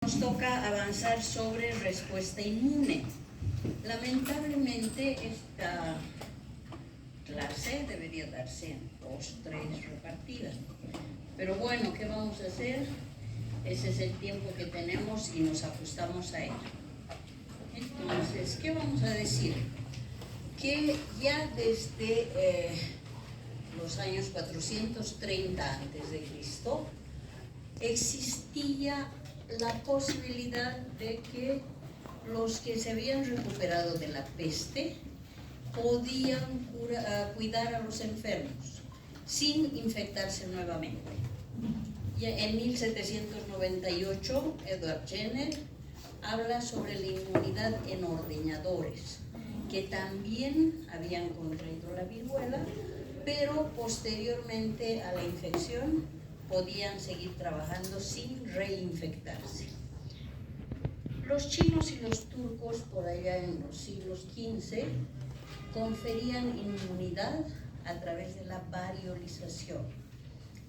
Nos toca avanzar sobre respuesta inmune. Lamentablemente esta clase debería darse en 2, 3 repartidas. Pero bueno, ¿qué vamos a hacer? Ese es el tiempo que tenemos y nos ajustamos a ello. Entonces, ¿qué vamos a decir? Que ya desde los años 430 a.C. existía la posibilidad de que los que se habían recuperado de la peste podían cuidar a los enfermos sin infectarse nuevamente. Ya en 1798, Edward Jenner habla sobre la inmunidad en ordeñadores, que también habían contraído la viruela, pero posteriormente a la infección podían seguir trabajando sin reinfectarse. Los chinos y los turcos, por allá en los siglos XV, conferían inmunidad a través de la variolización.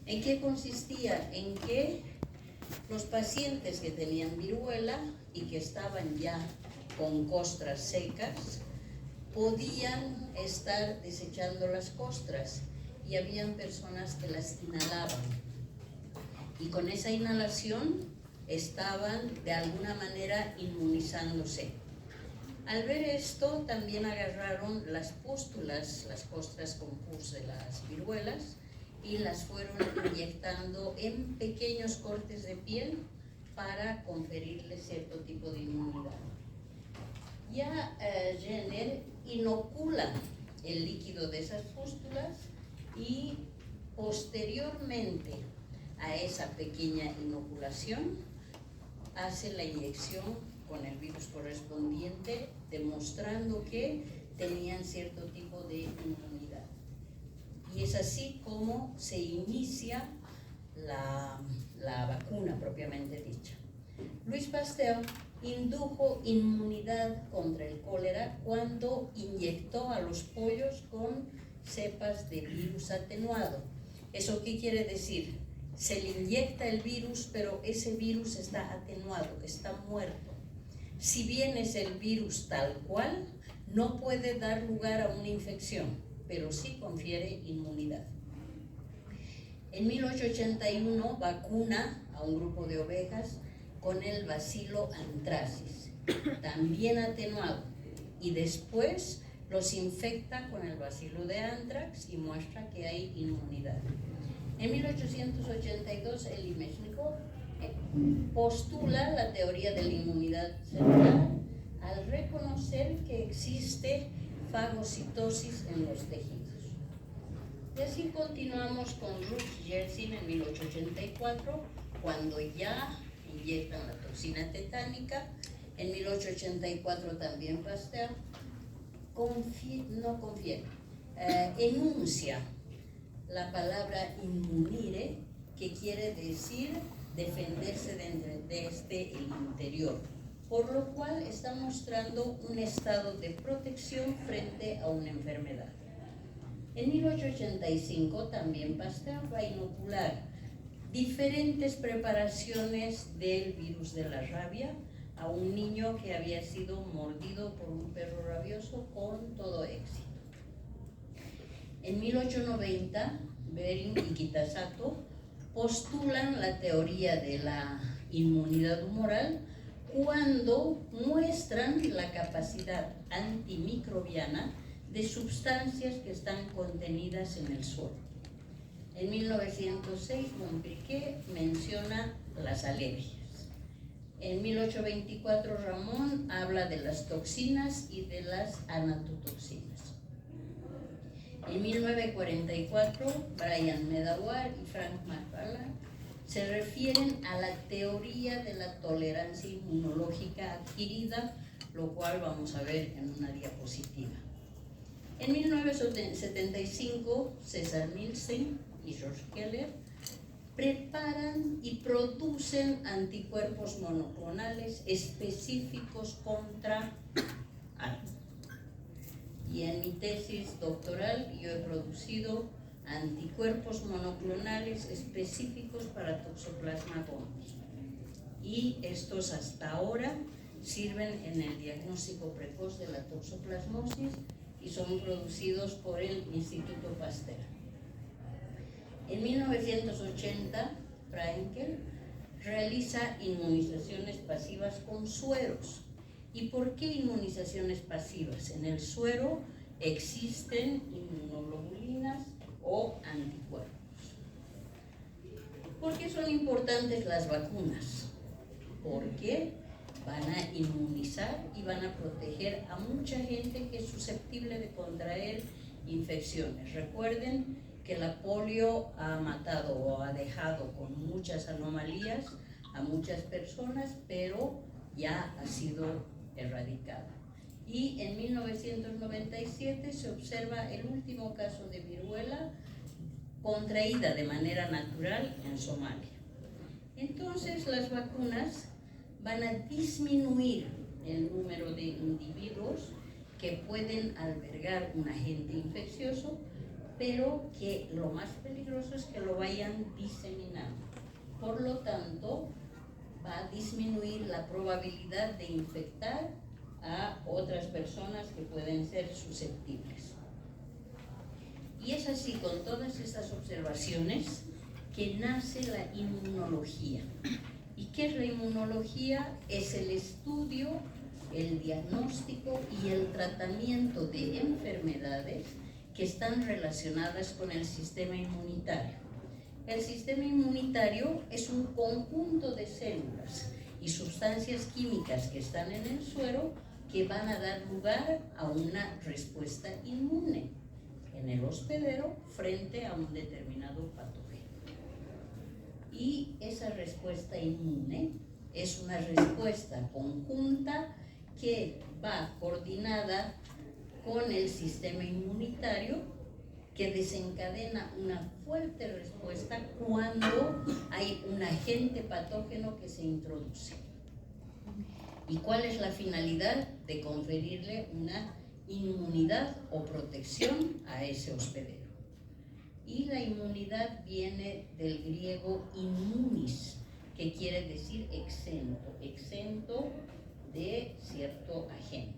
¿En qué consistía? En que los pacientes que tenían viruela y que estaban ya con costras secas podían estar desechando las costras, y habían personas que las inhalaban, y con esa inhalación estaban de alguna manera inmunizándose. Al ver esto, también agarraron las pústulas, las costras con pus de las viruelas, y las fueron inyectando en pequeños cortes de piel para conferirle cierto tipo de inmunidad. Ya Jenner inocula el líquido de esas pústulas, y posteriormente a esa pequeña inoculación hace la inyección con el virus correspondiente, demostrando que tenían cierto tipo de inmunidad. Y es así como se inicia la vacuna propiamente dicha. Louis Pasteur indujo inmunidad contra el cólera cuando inyectó a los pollos con cepas de virus atenuado. ¿Eso qué quiere decir? Se le inyecta el virus, pero ese virus está atenuado, está muerto. Si bien es el virus tal cual, no puede dar lugar a una infección, pero sí confiere inmunidad. En 1881 vacuna a un grupo de ovejas con el bacilo anthracis, también atenuado, y después los infecta con el bacilo de anthrax y muestra que hay inmunidad. En 1882, Elie Mechnikov postula la teoría de la inmunidad celular al reconocer que existe fagocitosis en los tejidos. Y así continuamos con Ruth Yersin en 1884, cuando ya inyectan la toxina tetánica. En 1884 también Pasteur enuncia la palabra inmunire, que quiere decir defenderse desde el interior, por lo cual está mostrando un estado de protección frente a una enfermedad. En 1885 también Pasteur va a inocular diferentes preparaciones del virus de la rabia a un niño que había sido mordido por un perro rabioso con todo éxito. En 1890, Bering y Kitasato postulan la teoría de la inmunidad humoral cuando muestran la capacidad antimicrobiana de sustancias que están contenidas en el suelo. En 1906, Montbriquet menciona las alergias. En 1824, Ramón habla de las toxinas y de las anatotoxinas. En 1944, Brian Medawar y Frank McFarlane se refieren a la teoría de la tolerancia inmunológica adquirida, lo cual vamos a ver en una diapositiva. En 1975, César Nielsen y George Keller preparan y producen anticuerpos monoclonales específicos contra algo. Y en mi tesis doctoral yo he producido anticuerpos monoclonales específicos para Toxoplasma gondii. y estos hasta ahora sirven en el diagnóstico precoz de la toxoplasmosis y son producidos por el Instituto Pasteur. En 1980, Frankel realiza inmunizaciones pasivas con sueros. ¿Y por qué inmunizaciones pasivas? En el suero existen inmunoglobulinas o anticuerpos. ¿Por qué son importantes las vacunas? Porque van a inmunizar y van a proteger a mucha gente que es susceptible de contraer infecciones. Recuerden que la polio ha matado o ha dejado con muchas anomalías a muchas personas, pero ya ha sido erradicada. Y en 1997 se observa el último caso de viruela contraída de manera natural en Somalia. Entonces las vacunas van a disminuir el número de individuos que pueden albergar un agente infeccioso, pero que lo más peligroso es que lo vayan diseminando. Por lo tanto, va a disminuir la probabilidad de infectar a otras personas que pueden ser susceptibles. Y es así, con todas estas observaciones, que nace la inmunología. ¿Y qué es la inmunología? Es el estudio, el diagnóstico y el tratamiento de enfermedades que están relacionadas con el sistema inmunitario. El sistema inmunitario es un conjunto de células y sustancias químicas que están en el suero que van a dar lugar a una respuesta inmune en el hospedero frente a un determinado patógeno. Y esa respuesta inmune es una respuesta conjunta que va coordinada con el sistema inmunitario, que desencadena una fuerte respuesta cuando hay un agente patógeno que se introduce. ¿Y cuál es la finalidad? De conferirle una inmunidad o protección a ese hospedero. Y la inmunidad viene del griego immunis, que quiere decir exento, exento de cierto agente.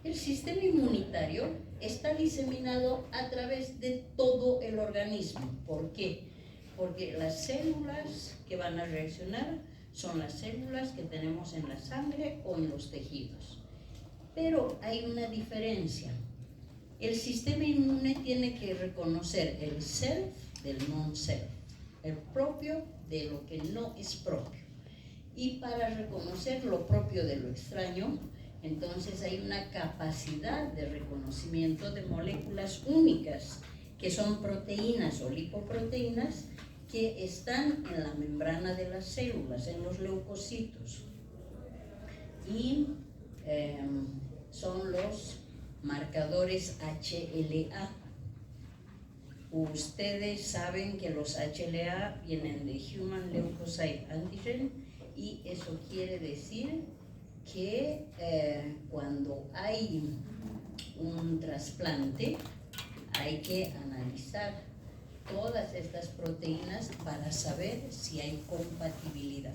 El sistema inmunitario está diseminado a través de todo el organismo. ¿Por qué? Porque las células que van a reaccionar son las células que tenemos en la sangre o en los tejidos. Pero hay una diferencia. El sistema inmune tiene que reconocer el self del non-self, el propio de lo que no es propio. Y para reconocer lo propio de lo extraño, entonces hay una capacidad de reconocimiento de moléculas únicas, que son proteínas o lipoproteínas, que están en la membrana de las células, en los leucocitos. Y son los marcadores HLA. Ustedes saben que los HLA vienen de Human Leukocyte Antigen, y eso quiere decir que cuando hay un trasplante hay que analizar todas estas proteínas para saber si hay compatibilidad.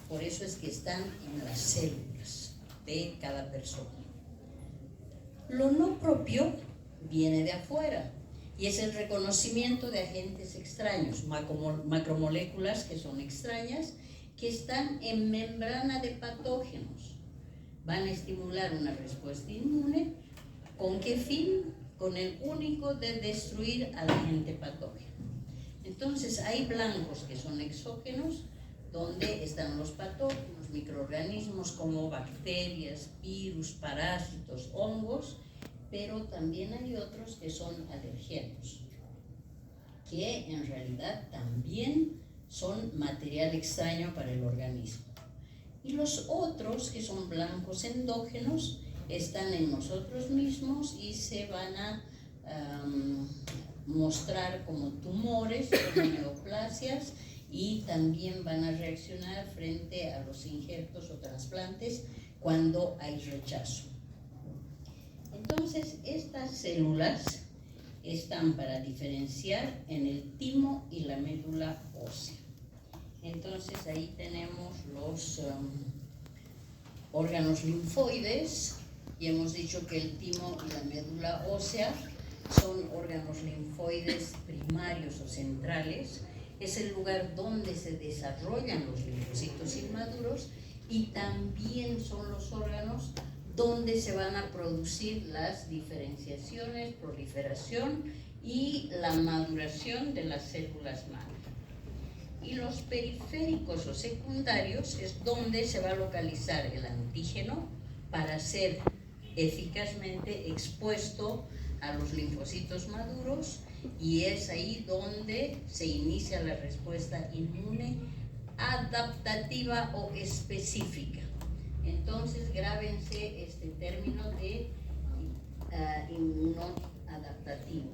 Por eso es que están en las células de cada persona. Lo no propio viene de afuera y es el reconocimiento de agentes extraños, macromoléculas que son extrañas, que están en membrana de patógenos. Van a estimular una respuesta inmune. ¿Con qué fin? Con el único de destruir al agente patógeno. Entonces hay blancos que son exógenos, donde están los patógenos, microorganismos como bacterias, virus, parásitos, hongos, pero también hay otros que son alergenos, que en realidad también son material extraño para el organismo. Y los otros, que son blancos endógenos, están en nosotros mismos y se van a mostrar como tumores, como neoplasias, y también van a reaccionar frente a los injertos o trasplantes cuando hay rechazo. Entonces, estas células están para diferenciar en el timo y la médula ósea. Entonces ahí tenemos los órganos linfoides, y hemos dicho que el timo y la médula ósea son órganos linfoides primarios o centrales. Es el lugar donde se desarrollan los linfocitos inmaduros y también son los órganos donde se van a producir las diferenciaciones, proliferación y la maduración de las células madre. Y los periféricos o secundarios es donde se va a localizar el antígeno para ser eficazmente expuesto a los linfocitos maduros, y es ahí donde se inicia la respuesta inmune adaptativa o específica. Entonces grábense este término de inmunoadaptativo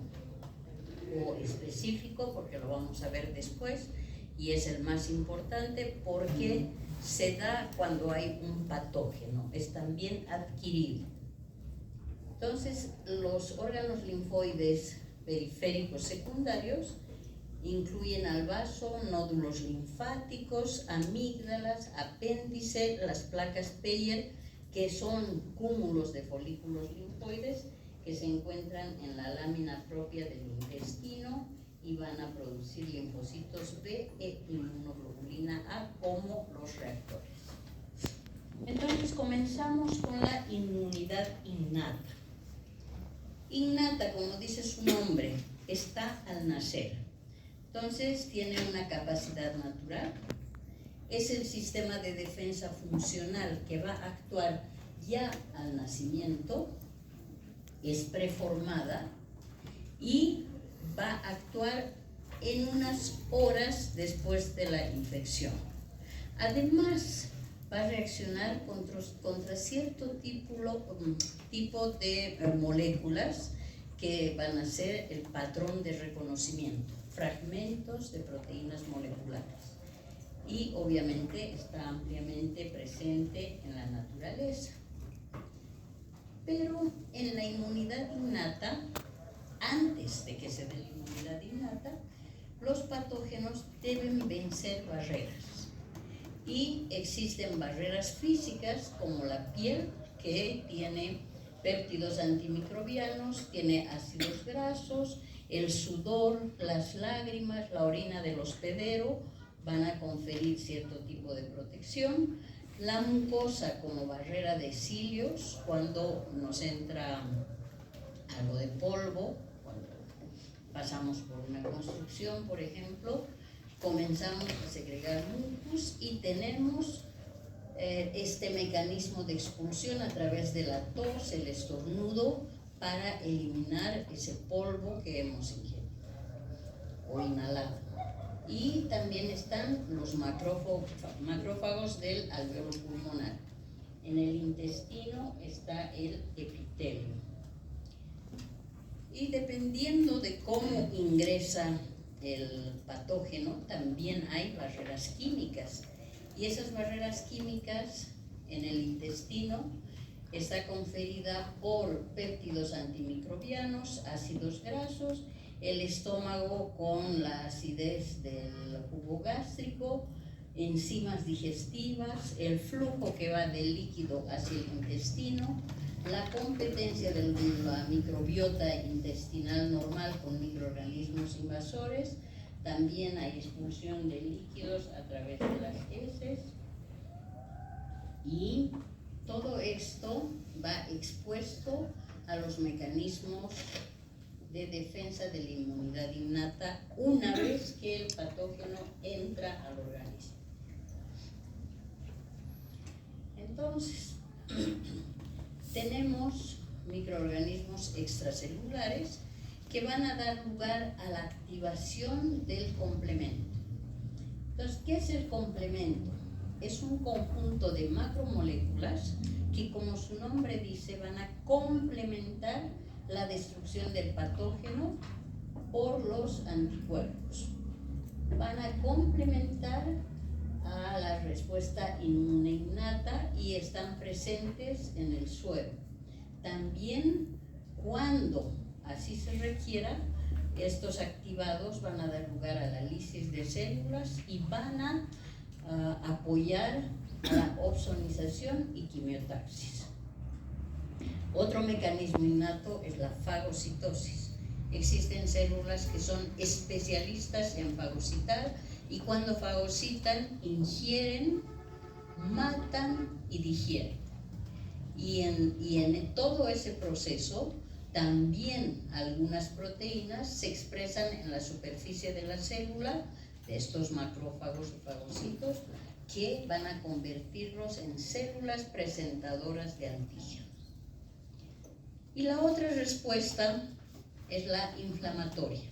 o específico, porque lo vamos a ver después, y es el más importante porque se da cuando hay un patógeno, es también adquirido. Entonces, los órganos linfoides periféricos secundarios incluyen al vaso, nódulos linfáticos, amígdalas, apéndice, las placas Peyer, que son cúmulos de folículos linfoides que se encuentran en la lámina propia del intestino y van a producir linfocitos B e inmunoglobulina A como los reactores. Entonces comenzamos con la inmunidad innata. Innata, como dice su nombre, está al nacer. Entonces tiene una capacidad natural. Es el sistema de defensa funcional que va a actuar ya al nacimiento. Es preformada y va a actuar en unas horas después de la infección. Además, va a reaccionar contra cierto tipo de moléculas que van a ser el patrón de reconocimiento, fragmentos de proteínas moleculares. Y obviamente está ampliamente presente en la naturaleza. Pero en la inmunidad innata, antes de que se dé la inmunidad innata, los patógenos deben vencer barreras. Y existen barreras físicas como la piel, que tiene péptidos antimicrobianos, tiene ácidos grasos, el sudor, las lágrimas, la orina del hospedero van a conferir cierto tipo de protección. La mucosa como barrera de cilios, cuando nos entra algo de polvo, cuando pasamos por una construcción, por ejemplo, comenzamos a segregar mucus y tenemos este mecanismo de expulsión a través de la tos, el estornudo, para eliminar ese polvo que hemos ingerido o inhalado. Y también están los macrófagos del alveolo pulmonar. En el intestino está el epitelio. Y dependiendo de cómo ingresa el patógeno, también hay barreras químicas. Y esas barreras químicas en el intestino está conferida por péptidos antimicrobianos, ácidos grasos, el estómago con la acidez del jugo gástrico, enzimas digestivas, el flujo que va del líquido hacia el intestino, la competencia de la microbiota intestinal normal con microorganismos invasores. También hay expulsión de líquidos a través de las heces, y todo esto va expuesto a los mecanismos de defensa de la inmunidad innata una vez que el patógeno entra al organismo. Entonces, tenemos microorganismos extracelulares que van a dar lugar a la activación del complemento. Entonces, ¿qué es el complemento? Es un conjunto de macromoléculas que, como su nombre dice, van a complementar la destrucción del patógeno por los anticuerpos. Van a complementar a la respuesta inmune innata y están presentes en el suero. También, cuando así se requiera, Estos activados van a dar lugar a la lisis de células y van a apoyar a la opsonización y quimiotaxis. Otro mecanismo innato es la fagocitosis. Existen células que son especialistas en fagocitar y cuando fagocitan, ingieren, matan y digieren. Y en todo ese proceso, también algunas proteínas se expresan en la superficie de la célula, de estos macrófagos o fagocitos, que van a convertirlos en células presentadoras de antígenos. Y la otra respuesta es la inflamatoria.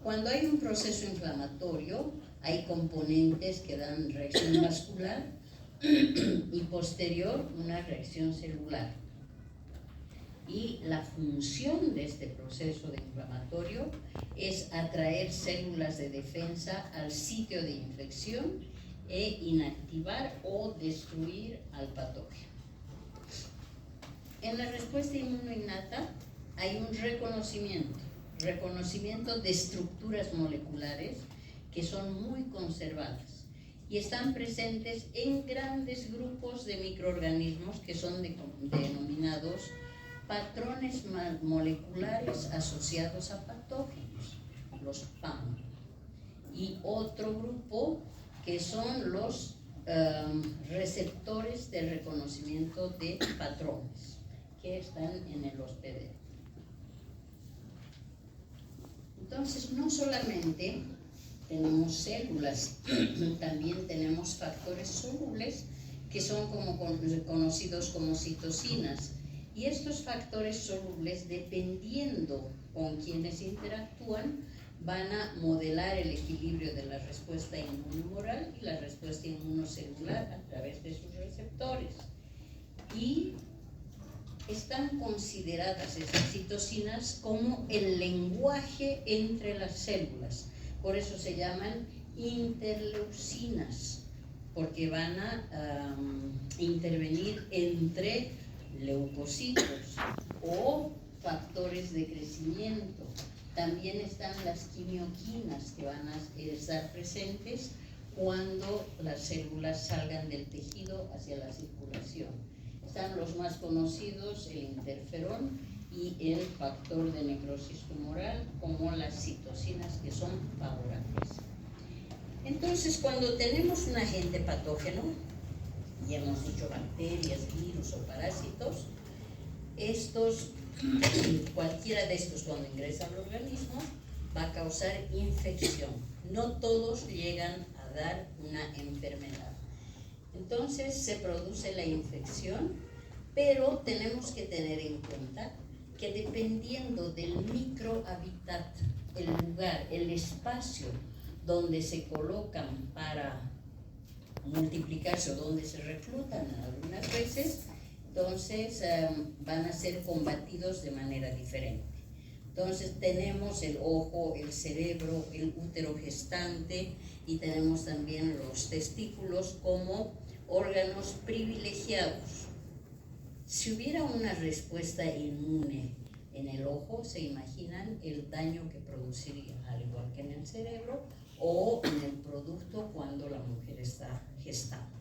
Cuando hay un proceso inflamatorio, hay componentes que dan reacción vascular y posterior una reacción celular. Y la función de este proceso de inflamatorio es atraer células de defensa al sitio de infección e inactivar o destruir al patógeno. En la respuesta inmunoinnata hay un reconocimiento de estructuras moleculares que son muy conservadas y están presentes en grandes grupos de microorganismos que son denominados patrones moleculares asociados a patógenos, los PAM, y otro grupo que son los receptores de reconocimiento de patrones que están en el hospedero. Entonces, no solamente tenemos células, también tenemos factores solubles que son conocidos como citocinas. Y estos factores solubles, dependiendo con quienes interactúan, van a modelar el equilibrio de la respuesta inmunohumoral y la respuesta inmunocelular a través de sus receptores. Y están consideradas estas citocinas como el lenguaje entre las células. Por eso se llaman interleucinas, porque van a intervenir entre leucocitos o factores de crecimiento. También están las quimioquinas que van a estar presentes cuando las células salgan del tejido hacia la circulación. Están los más conocidos, el interferón y el factor de necrosis tumoral, como las citocinas que son favorables. Entonces, cuando tenemos un agente patógeno, y hemos dicho bacterias, virus o parásitos, cualquiera de estos cuando ingresa al organismo va a causar infección. No todos llegan a dar una enfermedad. Entonces se produce la infección, pero tenemos que tener en cuenta que dependiendo del microhábitat, el lugar, el espacio donde se colocan para multiplicarse o donde se reclutan algunas veces, entonces van a ser combatidos de manera diferente. Entonces tenemos el ojo, el cerebro, el útero gestante y tenemos también los testículos como órganos privilegiados. Si hubiera una respuesta inmune en el ojo, se imaginan el daño que produciría, al igual que en el cerebro o en el producto cuando la mujer está gestando.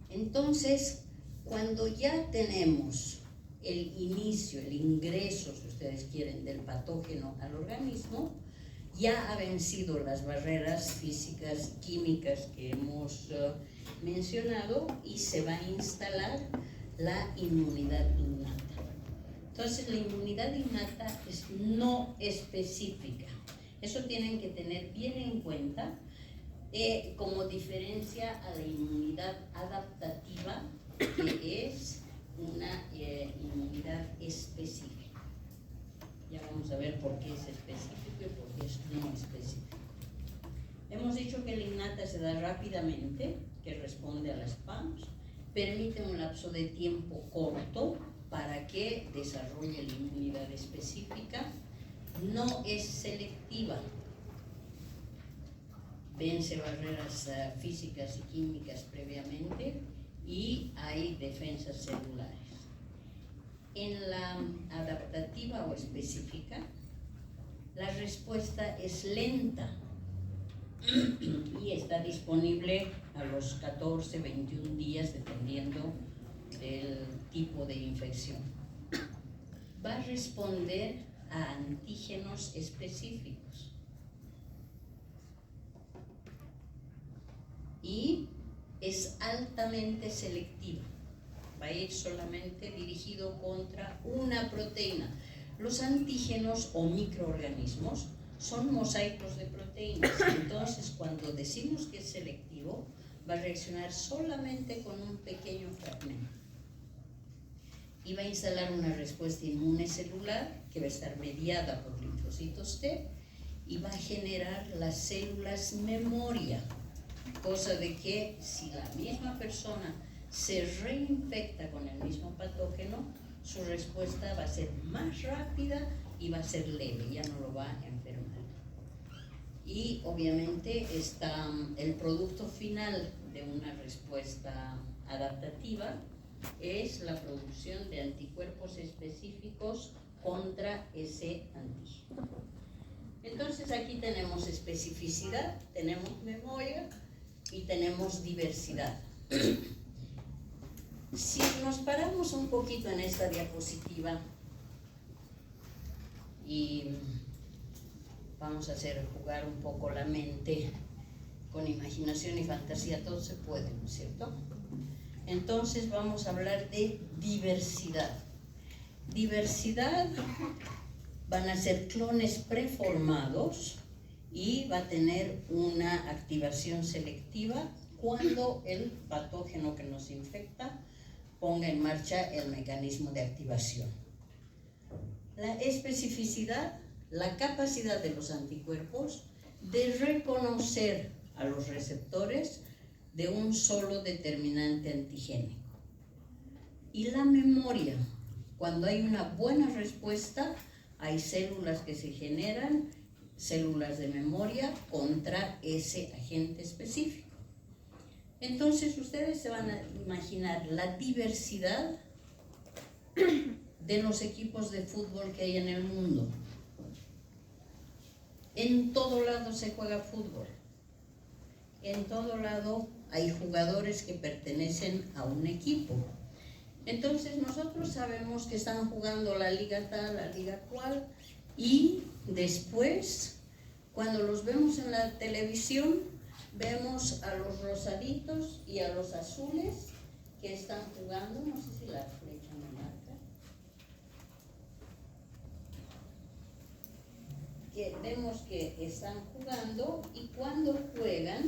Entonces, cuando ya tenemos el inicio, el ingreso, si ustedes quieren, del patógeno al organismo, ya ha vencido las barreras físicas, químicas que hemos mencionado y se va a instalar la inmunidad innata. Entonces, la inmunidad innata es no específica. Eso tienen que tener bien en cuenta como diferencia a la inmunidad adaptativa, que es una inmunidad específica. Ya vamos a ver por qué es específico y por qué es no específico. Hemos dicho que la innata se da rápidamente, que responde a las PAMs, permite un lapso de tiempo corto para que desarrolle la inmunidad específica, no es selectiva, vence barreras físicas y químicas previamente y hay defensas celulares. En la adaptativa o específica la respuesta es lenta y está disponible a los 14, 21 días, dependiendo del tipo de infección. Va a responder a antígenos específicos y es altamente selectiva. Va a ir solamente dirigido contra una proteína. Los antígenos o microorganismos son mosaicos de proteínas, entonces cuando decimos que es selectivo, va a reaccionar solamente con un pequeño fragmento y va a instalar una respuesta inmune celular que va a estar mediada por linfocitos T y va a generar las células memoria, cosa de que si la misma persona se reinfecta con el mismo patógeno, su respuesta va a ser más rápida y va a ser leve, ya no lo va a enfermar. Y obviamente el producto final de una respuesta adaptativa es la producción de anticuerpos específicos contra ese antígeno. Entonces aquí tenemos especificidad, tenemos memoria y tenemos diversidad. Si nos paramos un poquito en esta diapositiva y vamos a hacer jugar un poco la mente con imaginación y fantasía, todo se puede, ¿no es cierto? Entonces vamos a hablar de diversidad. Diversidad van a ser clones preformados y va a tener una activación selectiva cuando el patógeno que nos infecta ponga en marcha el mecanismo de activación. La especificidad, la capacidad de los anticuerpos de reconocer a los receptores de un solo determinante antigénico. Y la memoria, cuando hay una buena respuesta, hay células que se generan, células de memoria contra ese agente específico. Entonces ustedes se van a imaginar la diversidad de los equipos de fútbol que hay en el mundo. En todo lado se juega fútbol. En todo lado hay jugadores que pertenecen a un equipo. Entonces nosotros sabemos que están jugando la liga tal, la liga cual, y después, cuando los vemos en la televisión, vemos a los rosaditos y a los azules que están jugando. No sé si la flecha me marca. Que vemos que están jugando y cuando juegan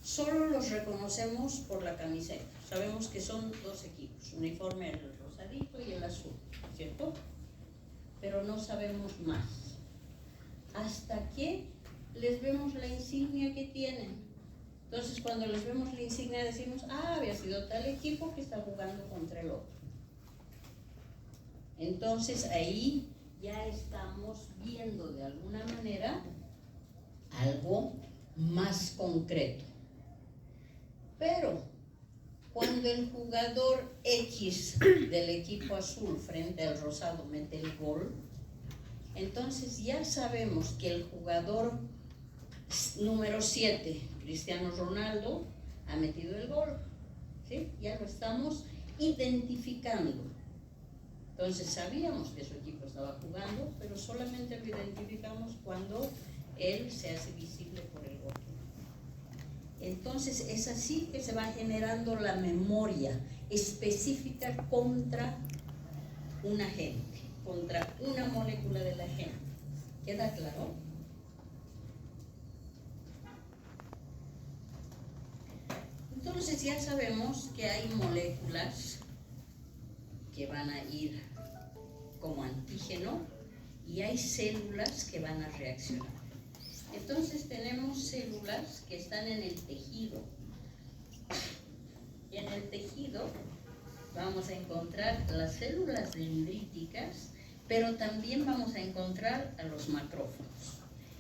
solo los reconocemos por la camiseta. Sabemos que son dos equipos, uniforme el rosadito y el azul, ¿cierto? Pero no sabemos más. Hasta que les vemos la insignia que tienen. Entonces cuando les vemos la insignia decimos, había sido tal equipo que está jugando contra el otro. Entonces ahí ya estamos viendo de alguna manera algo más concreto. Pero cuando el jugador X del equipo azul frente al rosado mete el gol, entonces ya sabemos que el jugador número 7, Cristiano Ronaldo, ha metido el gol, ¿sí? Ya lo estamos identificando. Entonces sabíamos que su equipo estaba jugando, pero solamente lo identificamos cuando él se hace visible por el gol. Entonces es así que se va generando la memoria específica contra un agente, contra una molécula del agente. ¿Queda claro? Entonces ya sabemos que hay moléculas que van a ir como antígeno y hay células que van a reaccionar. Entonces tenemos células que están en el tejido. Y en el tejido vamos a encontrar las células dendríticas, pero también vamos a encontrar a los macrófagos.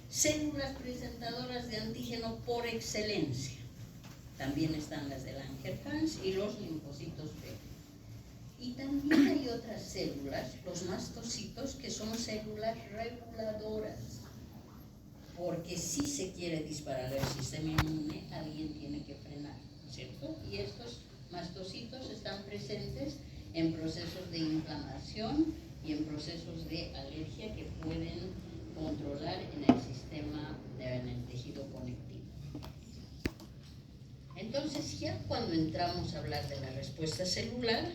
Células presentadoras de antígeno por excelencia. También están las de Langerhans y los linfocitos B. Y también hay otras células, los mastocitos, que son células reguladoras. porque si se quiere disparar el sistema inmune, alguien tiene que frenar, ¿cierto? Y estos mastocitos están presentes en procesos de inflamación y en procesos de alergia que pueden controlar en el sistema, en el tejido conectivo. Entonces, ya cuando entramos a hablar de la respuesta celular,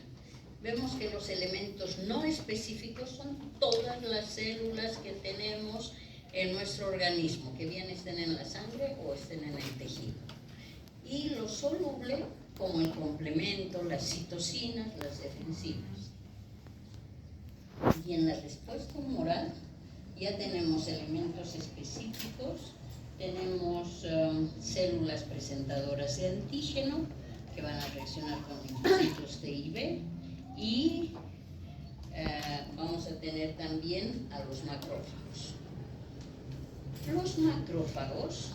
vemos que los elementos no específicos son todas las células que tenemos en nuestro organismo, que bien estén en la sangre o estén en el tejido. Y lo soluble, como el complemento, las citocinas, las defensinas. Y en la respuesta humoral ya tenemos elementos específicos, tenemos células presentadoras de antígeno que van a reaccionar con linfocitos T y B, y vamos a tener también a los macrófagos. Los macrófagos,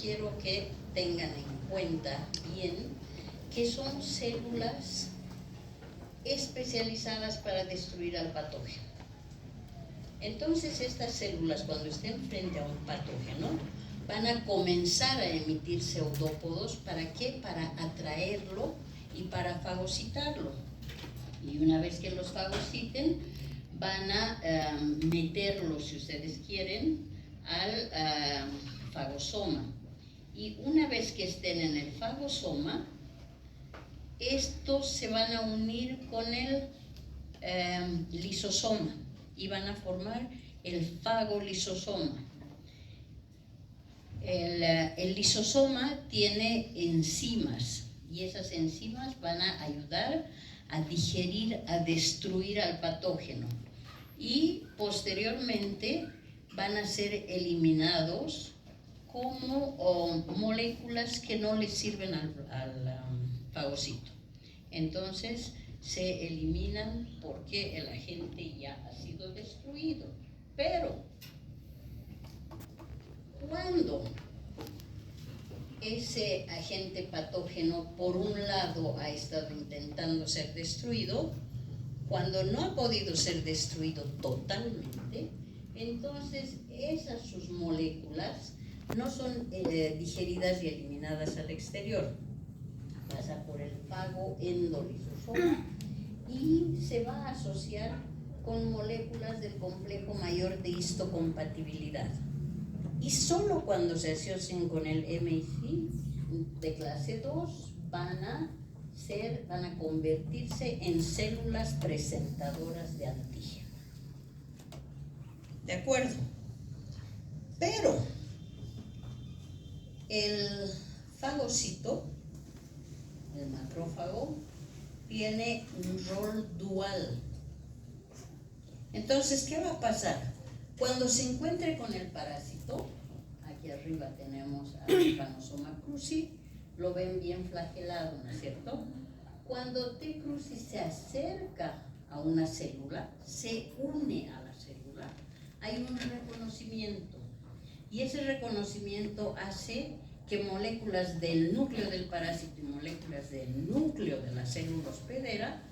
quiero que tengan en cuenta bien que son células especializadas para destruir al patógeno. Entonces, estas células, cuando estén frente a un patógeno, van a comenzar a emitir pseudópodos. ¿Para qué? Para atraerlo y para fagocitarlo. Y una vez que los fagociten, van a meterlos, si ustedes quieren, al fagosoma. Y una vez que estén en el fagosoma, estos se van a unir con el lisosoma y van a formar el fagolisosoma. El lisosoma tiene enzimas y esas enzimas van a ayudar a digerir, a destruir al patógeno, y posteriormente van a ser eliminados como moléculas que no les sirven al fagocito. Entonces se eliminan porque el agente ya ha sido destruido. Pero cuando ese agente patógeno por un lado ha estado intentando ser destruido, cuando no ha podido ser destruido totalmente, entonces esas sus moléculas no son digeridas y eliminadas al exterior. Pasa por el fagoendolisosoma y se va a asociar con moléculas del complejo mayor de histocompatibilidad. Y solo cuando se asocien con el MIC de clase 2 van a convertirse en células presentadoras de antígeno. ¿De acuerdo? Pero el fagocito, el macrófago, tiene un rol dual. Entonces, ¿qué va a pasar? Cuando se encuentre con el parásito, aquí arriba tenemos al Trypanosoma cruzi, lo ven bien flagelado, ¿no es cierto? Cuando T. cruzi se acerca a una célula, se une a la célula, hay un reconocimiento. Y ese reconocimiento hace que moléculas del núcleo del parásito y moléculas del núcleo de la célula hospedera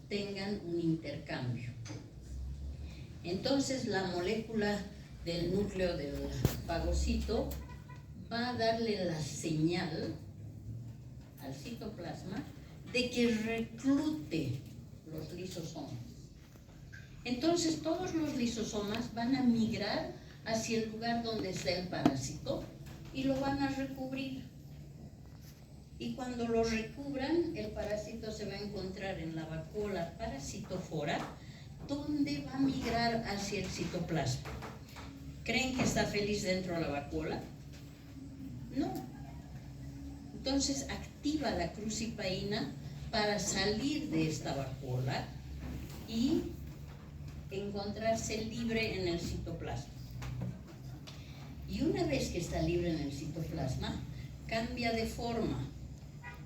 tengan un intercambio. Entonces la molécula del núcleo del fagocito va a darle la señal al citoplasma de que reclute los lisosomas. Entonces todos los lisosomas van a migrar hacia el lugar donde está el parásito y lo van a recubrir. Y cuando lo recubran, el parásito se va a encontrar en la vacuola parasitófora, donde va a migrar hacia el citoplasma. ¿Creen que está feliz dentro de la vacuola? No. Entonces activa la crucipaína para salir de esta vacuola y encontrarse libre en el citoplasma. Y una vez que está libre en el citoplasma, cambia de forma.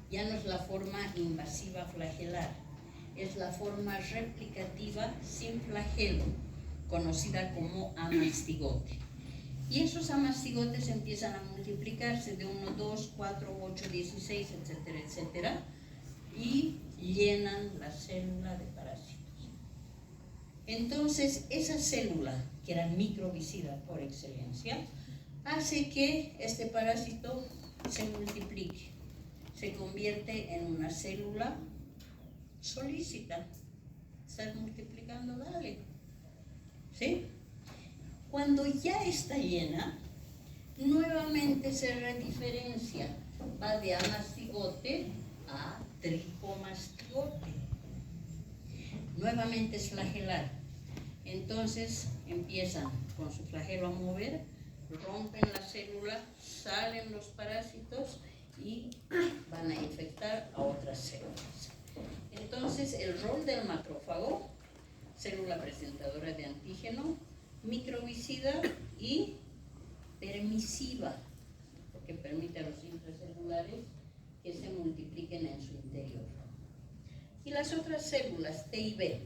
Ya no es la forma invasiva flagelar, es la forma replicativa sin flagelo, conocida como amastigote. Y esos amastigotes empiezan a multiplicarse de 1, 2, 4, 8, 16, etcétera, etcétera, y llenan la célula de parásitos. Entonces, esa célula, que era microbicida por excelencia, hace que este parásito se multiplique, se convierte en una célula solícita. Estás multiplicando, dale. ¿Sí? Cuando ya está llena, nuevamente se rediferencia. Va de amastigote a tricomastigote. Nuevamente es flagelar. Entonces empiezan con su flagelo a mover, rompen la célula, salen los parásitos y van a infectar a otras células. Entonces el rol del macrófago, célula presentadora de antígeno, microbicida y permisiva, porque permite a los intracelulares que se multipliquen en su interior. Y las otras células, T y B,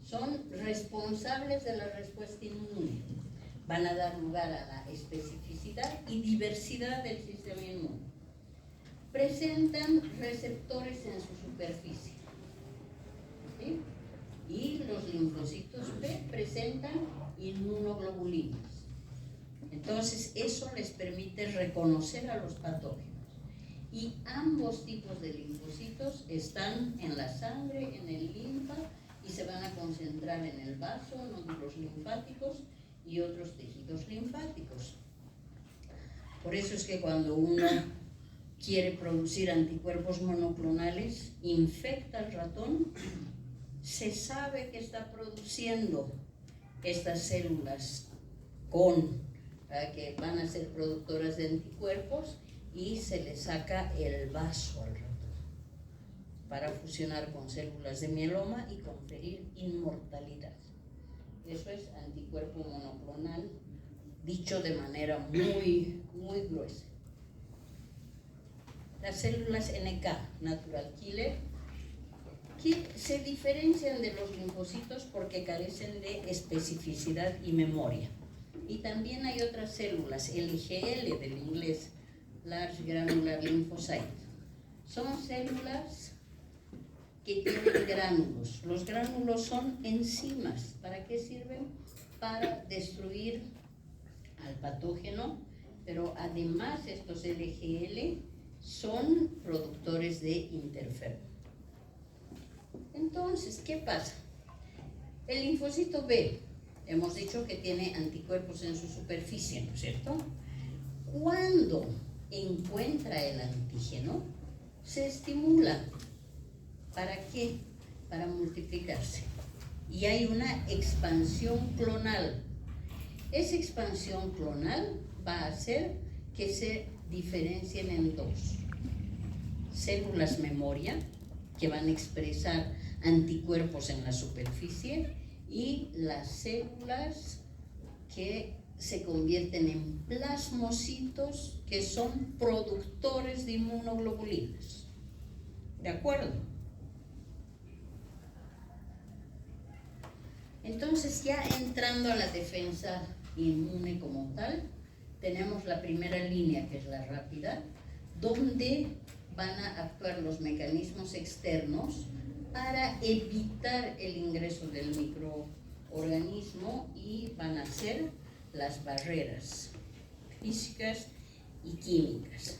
son responsables de la respuesta inmune. Van a dar lugar a la especificidad y diversidad del sistema inmune. Presentan receptores en su superficie. ¿Sí? Y los linfocitos B presentan inmunoglobulinas. Entonces, eso les permite reconocer a los patógenos. Y ambos tipos de linfocitos están en la sangre, en el linfa, y se van a concentrar en el vaso, nódulos linfáticos y otros tejidos linfáticos. Por eso es que cuando uno quiere producir anticuerpos monoclonales, infecta al ratón, se sabe que está produciendo estas células que van a ser productoras de anticuerpos y se le saca el vaso al ratón para fusionar con células de mieloma y conferir inmortalidad. Eso es anticuerpo monoclonal, dicho de manera muy gruesa. Las células NK, Natural Killer, que se diferencian de los linfocitos porque carecen de especificidad y memoria. Y también hay otras células, LGL del inglés, Large Granular Lymphocyte. Son células que tienen gránulos. Los gránulos son enzimas. ¿Para qué sirven? Para destruir al patógeno, pero además estos LGL son productores de interferón. Entonces, ¿qué pasa? El linfocito B, hemos dicho que tiene anticuerpos en su superficie, ¿no es cierto? Cuando encuentra el antígeno, se estimula. ¿Para qué? Para multiplicarse. Y hay una expansión clonal. Esa expansión clonal va a hacer que se diferencien en dos. Células memoria, que van a expresar anticuerpos en la superficie, y las células que se convierten en plasmocitos, que son productores de inmunoglobulinas. ¿De acuerdo? Entonces, ya entrando a la defensa inmune como tal, tenemos la primera línea, que es la rápida, donde van a actuar los mecanismos externos para evitar el ingreso del microorganismo y van a ser las barreras físicas y químicas.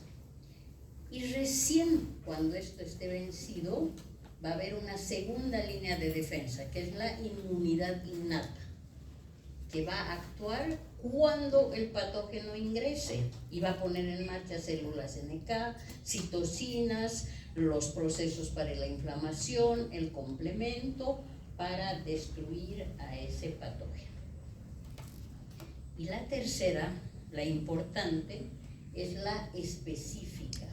Y recién cuando esto esté vencido, va a haber una segunda línea de defensa, que es la inmunidad innata, que va a actuar cuando el patógeno ingrese y va a poner en marcha células NK, citocinas, los procesos para la inflamación, el complemento para destruir a ese patógeno. Y la tercera, la importante, es la específica,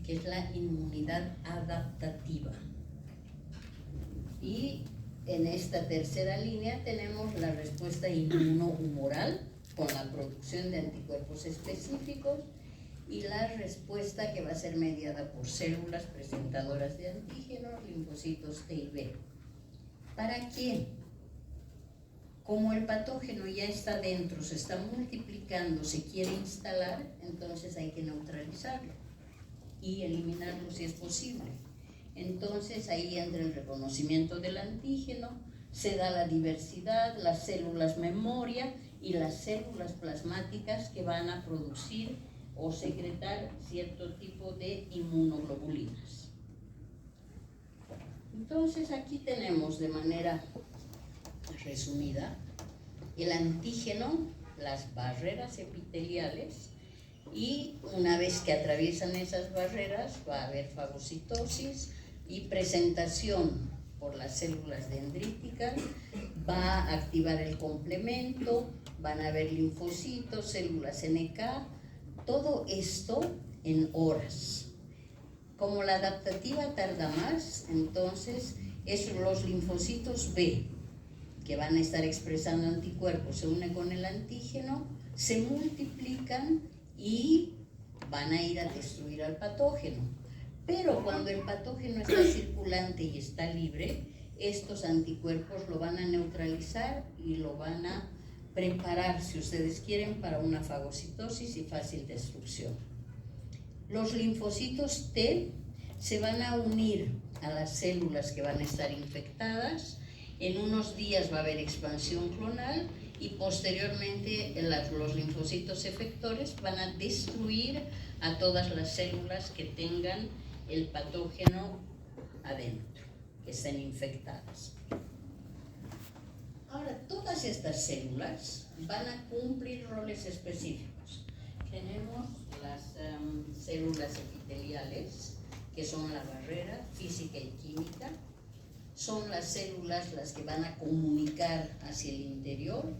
que es la inmunidad adaptativa. Y en esta tercera línea tenemos la respuesta inmunohumoral con la producción de anticuerpos específicos y la respuesta que va a ser mediada por células presentadoras de antígenos, linfocitos T y B. ¿Para qué? Como el patógeno ya está dentro, se está multiplicando, se quiere instalar, entonces hay que neutralizarlo y eliminarlo si es posible. Entonces ahí entra el reconocimiento del antígeno, se da la diversidad, las células memoria y las células plasmáticas que van a producir o secretar cierto tipo de inmunoglobulinas. Entonces aquí tenemos de manera resumida el antígeno, las barreras epiteliales, y una vez que atraviesan esas barreras va a haber fagocitosis y presentación por las células dendríticas, va a activar el complemento, van a haber linfocitos, células NK, todo esto en horas. Como la adaptativa tarda más, entonces los linfocitos B, que van a estar expresando anticuerpos, se unen con el antígeno, se multiplican y van a ir a destruir al patógeno. Pero cuando el patógeno está circulante y está libre, estos anticuerpos lo van a neutralizar y lo van a preparar, si ustedes quieren, para una fagocitosis y fácil destrucción. Los linfocitos T se van a unir a las células que van a estar infectadas. En unos días va a haber expansión clonal y posteriormente los linfocitos efectores van a destruir a todas las células que tengan el patógeno adentro, que estén infectadas. Ahora, todas estas células van a cumplir roles específicos. Tenemos las células epiteliales, que son la barrera física y química. Son las células las que van a comunicar hacia el interior,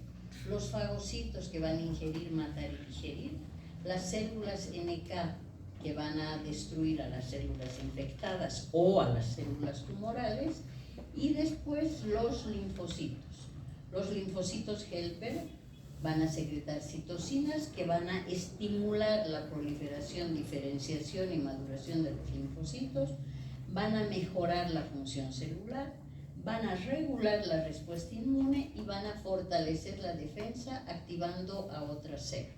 los fagocitos que van a ingerir, matar y digerir, las células NK que van a destruir a las células infectadas o a las células tumorales, y después los linfocitos. Los linfocitos helper van a secretar citocinas que van a estimular la proliferación, diferenciación y maduración de los linfocitos, van a mejorar la función celular, van a regular la respuesta inmune y van a fortalecer la defensa activando a otras células.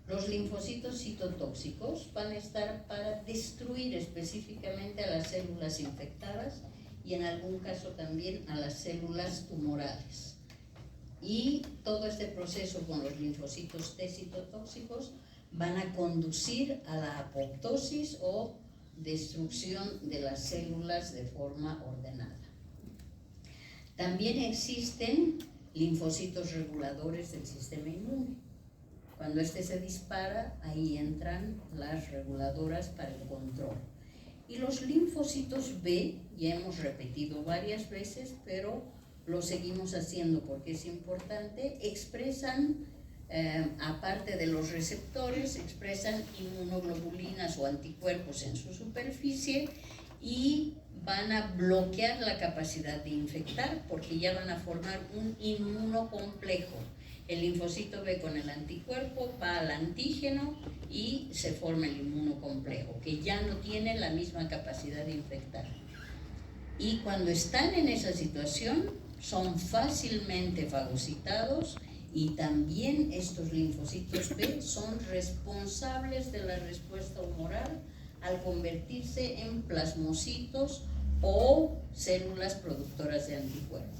Los linfocitos citotóxicos van a estar para destruir específicamente a las células infectadas y en algún caso también a las células tumorales. Y todo este proceso con los linfocitos T citotóxicos van a conducir a la apoptosis o destrucción de las células de forma ordenada. También existen linfocitos reguladores del sistema inmune. Cuando este se dispara, ahí entran las reguladoras para el control. Y los linfocitos B, ya hemos repetido varias veces, pero lo seguimos haciendo porque es importante, expresan, aparte de los receptores, expresan inmunoglobulinas o anticuerpos en su superficie y van a bloquear la capacidad de infectar porque ya van a formar un inmunocomplejo. El linfocito B con el anticuerpo va al antígeno y se forma el inmunocomplejo, que ya no tiene la misma capacidad de infectar. Y cuando están en esa situación, son fácilmente fagocitados y también estos linfocitos B son responsables de la respuesta humoral al convertirse en plasmocitos o células productoras de anticuerpos.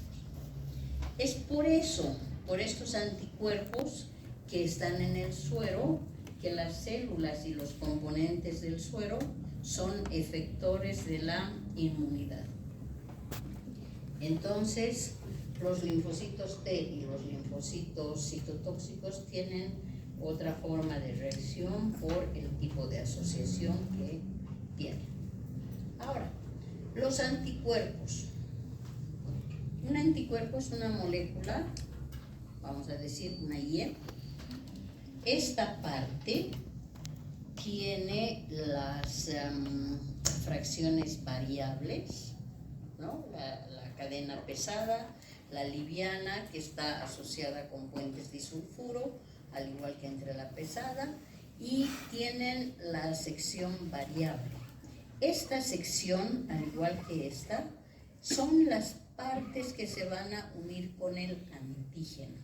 Es por eso, por estos anticuerpos que están en el suero, que las células y los componentes del suero son efectores de la inmunidad. Entonces, los linfocitos T y los linfocitos citotóxicos tienen otra forma de reacción por el tipo de asociación que tienen. Ahora, los anticuerpos. Un anticuerpo es una molécula, vamos a decir una Y. Esta parte tiene las fracciones variables, ¿no? La cadena pesada, la liviana, que está asociada con puentes disulfuro, al igual que entre la pesada, y tienen la sección variable. Esta sección, al igual que esta, son las partes que se van a unir con el antígeno.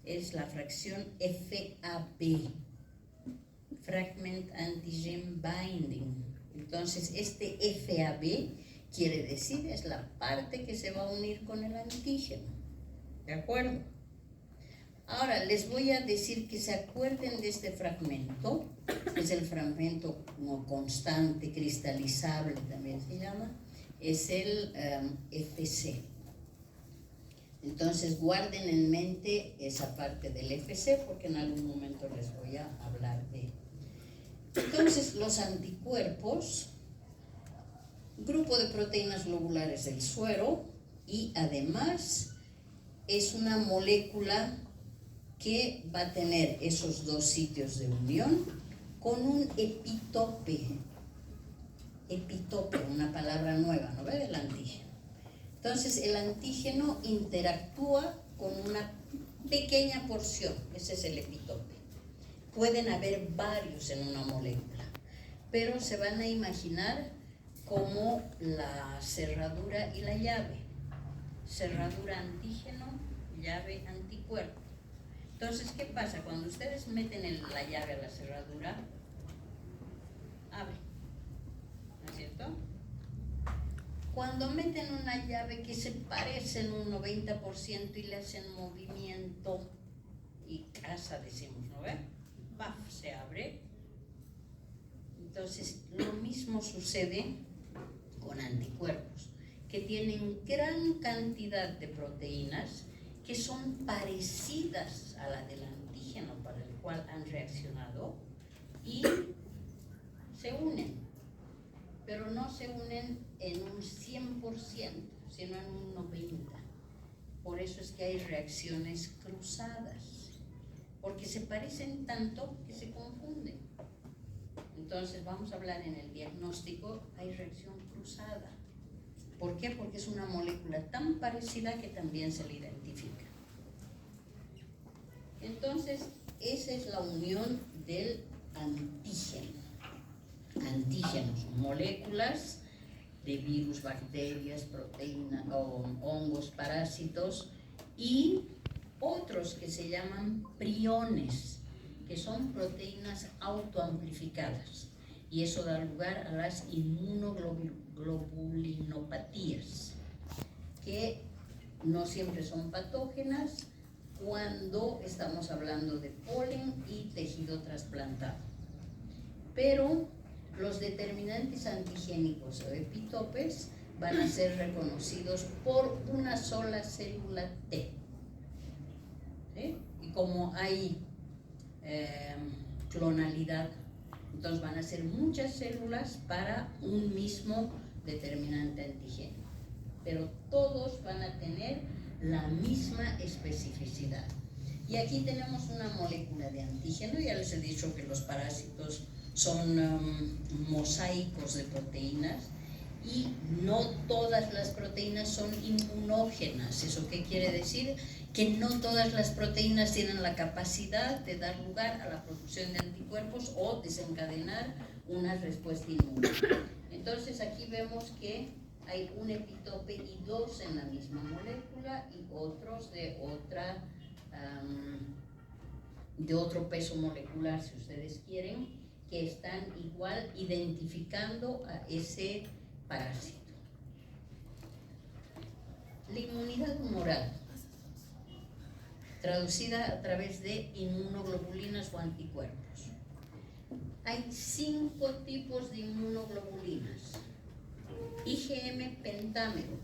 Es la fracción FAB, Fragment Antigen Binding. Entonces, este FAB quiere decir, es la parte que se va a unir con el antígeno. ¿De acuerdo? Ahora les voy a decir que se acuerden de este fragmento, que es el fragmento como constante, cristalizable también se llama, es el FC. Entonces guarden en mente esa parte del FC porque en algún momento les voy a hablar de él. Entonces los anticuerpos, grupo de proteínas globulares del suero, y además es una molécula que va a tener esos dos sitios de unión con un epitope. Epitope, una palabra nueva, ¿no ve? El antígeno. Entonces el antígeno interactúa con una pequeña porción, ese es el epitope. Pueden haber varios en una molécula, pero se van a imaginar como la cerradura y la llave. Cerradura antígeno, llave anticuerpo. Entonces, ¿qué pasa? Cuando ustedes meten la llave a la cerradura, abre, ¿no es cierto? Cuando meten una llave que se parece en un 90% y le hacen movimiento y casa, decimos, ¿no ve? ¡Paf! Se abre. Entonces, lo mismo sucede con anticuerpos, que tienen gran cantidad de proteínas que son parecidas a la del antígeno para el cual han reaccionado y se unen, pero no se unen en un 100%, sino en un 90%. Por eso es que hay reacciones cruzadas, porque se parecen tanto que se confunden. Entonces vamos a hablar en el diagnóstico, hay reacción cruzada. ¿Por qué? Porque es una molécula tan parecida que también se le identifica. Entonces, esa es la unión del antígeno. Antígenos, moléculas de virus, bacterias, proteínas, hongos, parásitos y otros que se llaman priones, que son proteínas autoamplificadas. Y eso da lugar a las inmunoglobulinopatías, que no siempre son patógenas cuando estamos hablando de polen y tejido trasplantado. Pero los determinantes antigénicos o epitopes van a ser reconocidos por una sola célula T. ¿Sí? Y como hay clonalidad, entonces van a ser muchas células para un mismo determinante antigénico, pero todos van a tener la misma especificidad. Y aquí tenemos una molécula de antígeno. Ya les he dicho que los parásitos son mosaicos de proteínas y no todas las proteínas son inmunógenas. ¿Eso qué quiere decir? Que no todas las proteínas tienen la capacidad de dar lugar a la producción de anticuerpos o desencadenar una respuesta inmune. Entonces aquí vemos que hay un epitope y dos en la misma molécula y otros de otro peso molecular, si ustedes quieren, que están igual identificando a ese parásito. La inmunidad humoral, traducida a través de inmunoglobulinas o anticuerpos. Hay 5 tipos de inmunoglobulinas. IgM pentámero.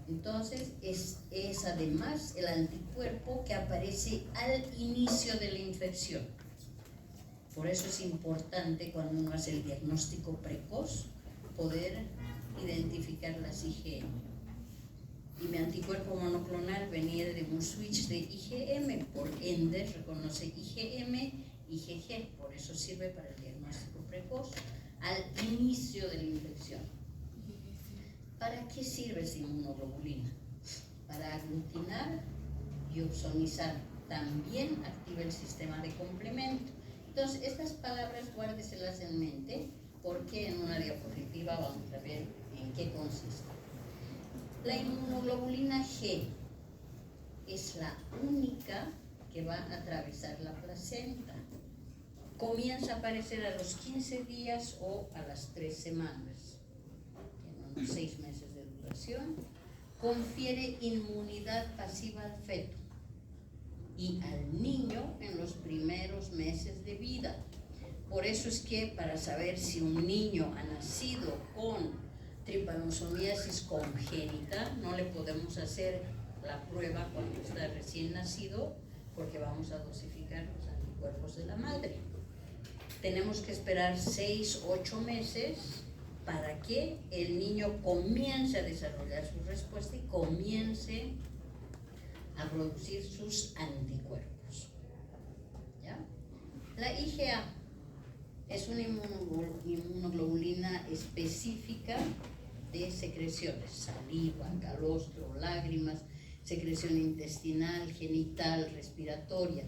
Entonces es además el anticuerpo que aparece al inicio de la infección. Por eso es importante cuando uno hace el diagnóstico precoz poder identificar las IgM. Y mi anticuerpo monoclonal venía de un switch de IgM, por ende reconoce IgM, IgG, por eso sirve para el diagnóstico precoz al inicio de la infección. ¿Para qué sirve esa inmunoglobulina? Para aglutinar y opsonizar. También activa el sistema de complemento. Entonces, estas palabras guárdeselas en mente porque en una diapositiva vamos a ver en qué consiste. La inmunoglobulina G es la única que va a atravesar la placenta. Comienza a aparecer a los 15 días o a las 3 semanas. Tiene unos 6 meses de duración. Confiere inmunidad pasiva al feto. y al niño en los primeros meses de vida. Por eso es que para saber si un niño ha nacido con tripanosomiasis congénita, no le podemos hacer la prueba cuando está recién nacido, porque vamos a dosificar los anticuerpos de la madre. Tenemos que esperar 6-8 meses para que el niño comience a desarrollar su respuesta y comience a producir sus anticuerpos. ¿Ya? La IgA es una inmunoglobulina específica de secreciones, saliva, calostro, lágrimas, secreción intestinal, genital, respiratoria.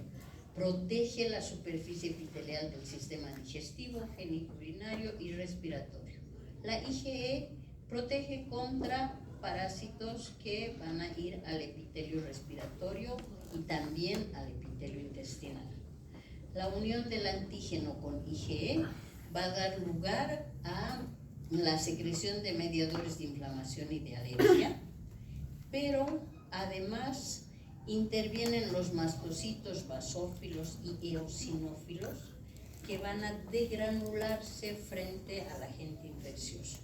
Protege la superficie epitelial del sistema digestivo, geniturinario y respiratorio. La IgE protege contra parásitos que van a ir al epitelio respiratorio y también al epitelio intestinal. La unión del antígeno con IgE va a dar lugar a la secreción de mediadores de inflamación y de alergia, pero además intervienen los mastocitos basófilos y eosinófilos que van a degranularse frente al agente infeccioso.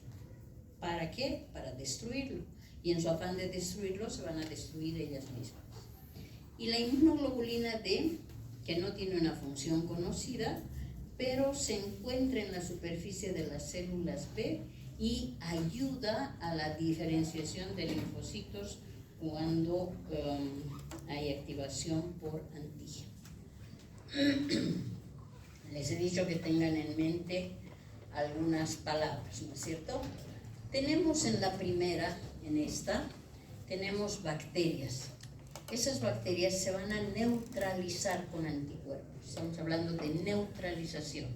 ¿Para qué? Para destruirlo. Y en su afán de destruirlo se van a destruir ellas mismas. Y la inmunoglobulina D, que no tiene una función conocida, pero se encuentra en la superficie de las células B y ayuda a la diferenciación de linfocitos cuando hay activación por antígeno. Les he dicho que tengan en mente algunas palabras, ¿no es cierto? Tenemos en la primera, en esta, tenemos bacterias. Esas bacterias se van a neutralizar con anticuerpos. Estamos hablando de neutralización.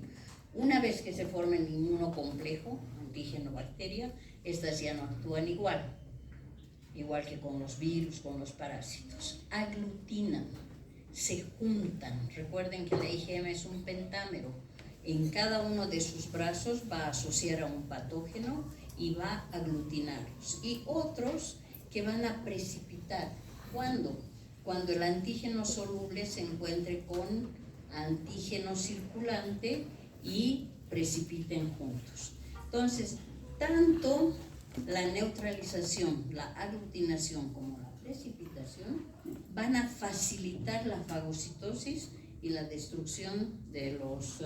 Una vez que se forma el inmunocomplejo, antígeno-bacteria, estas ya no actúan igual que con los virus, con los parásitos. Aglutinan, se juntan. Recuerden que la IgM es un pentámero. En cada uno de sus brazos va a asociar a un patógeno y va a aglutinarlos. Y otros que van a precipitar. ¿Cuándo? Cuando el antígeno soluble se encuentre con antígeno circulante y precipiten juntos. Entonces, tanto la neutralización, la aglutinación como la precipitación van a facilitar la fagocitosis y la destrucción de los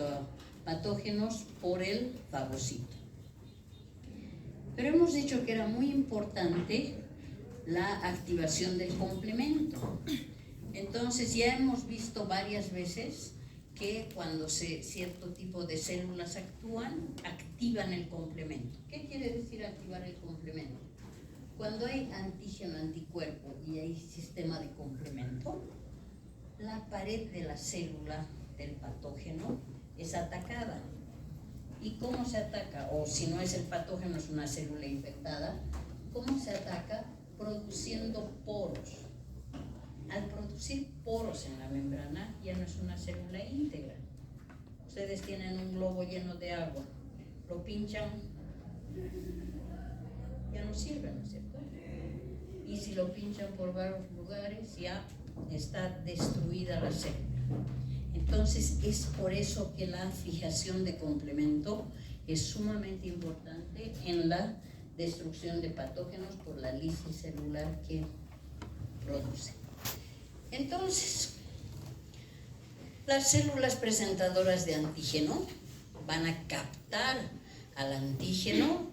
patógenos por el fagocito. Pero hemos dicho que era muy importante la activación del complemento. Entonces ya hemos visto varias veces que cuando cierto tipo de células activan el complemento. ¿Qué quiere decir activar el complemento? Cuando hay antígeno, anticuerpo y hay sistema de complemento, la pared de la célula del patógeno es atacada. ¿Y cómo se ataca? O si no es el patógeno, es una célula infectada, ¿cómo se ataca? Produciendo poros. Al producir poros en la membrana ya no es una célula íntegra. Ustedes tienen un globo lleno de agua, lo pinchan, ya no sirve, ¿no es cierto? Y si lo pinchan por varios lugares ya está destruida la célula. Entonces es por eso que la fijación de complemento es sumamente importante en la destrucción de patógenos por la lisis celular que produce. Entonces, las células presentadoras de antígeno van a captar al antígeno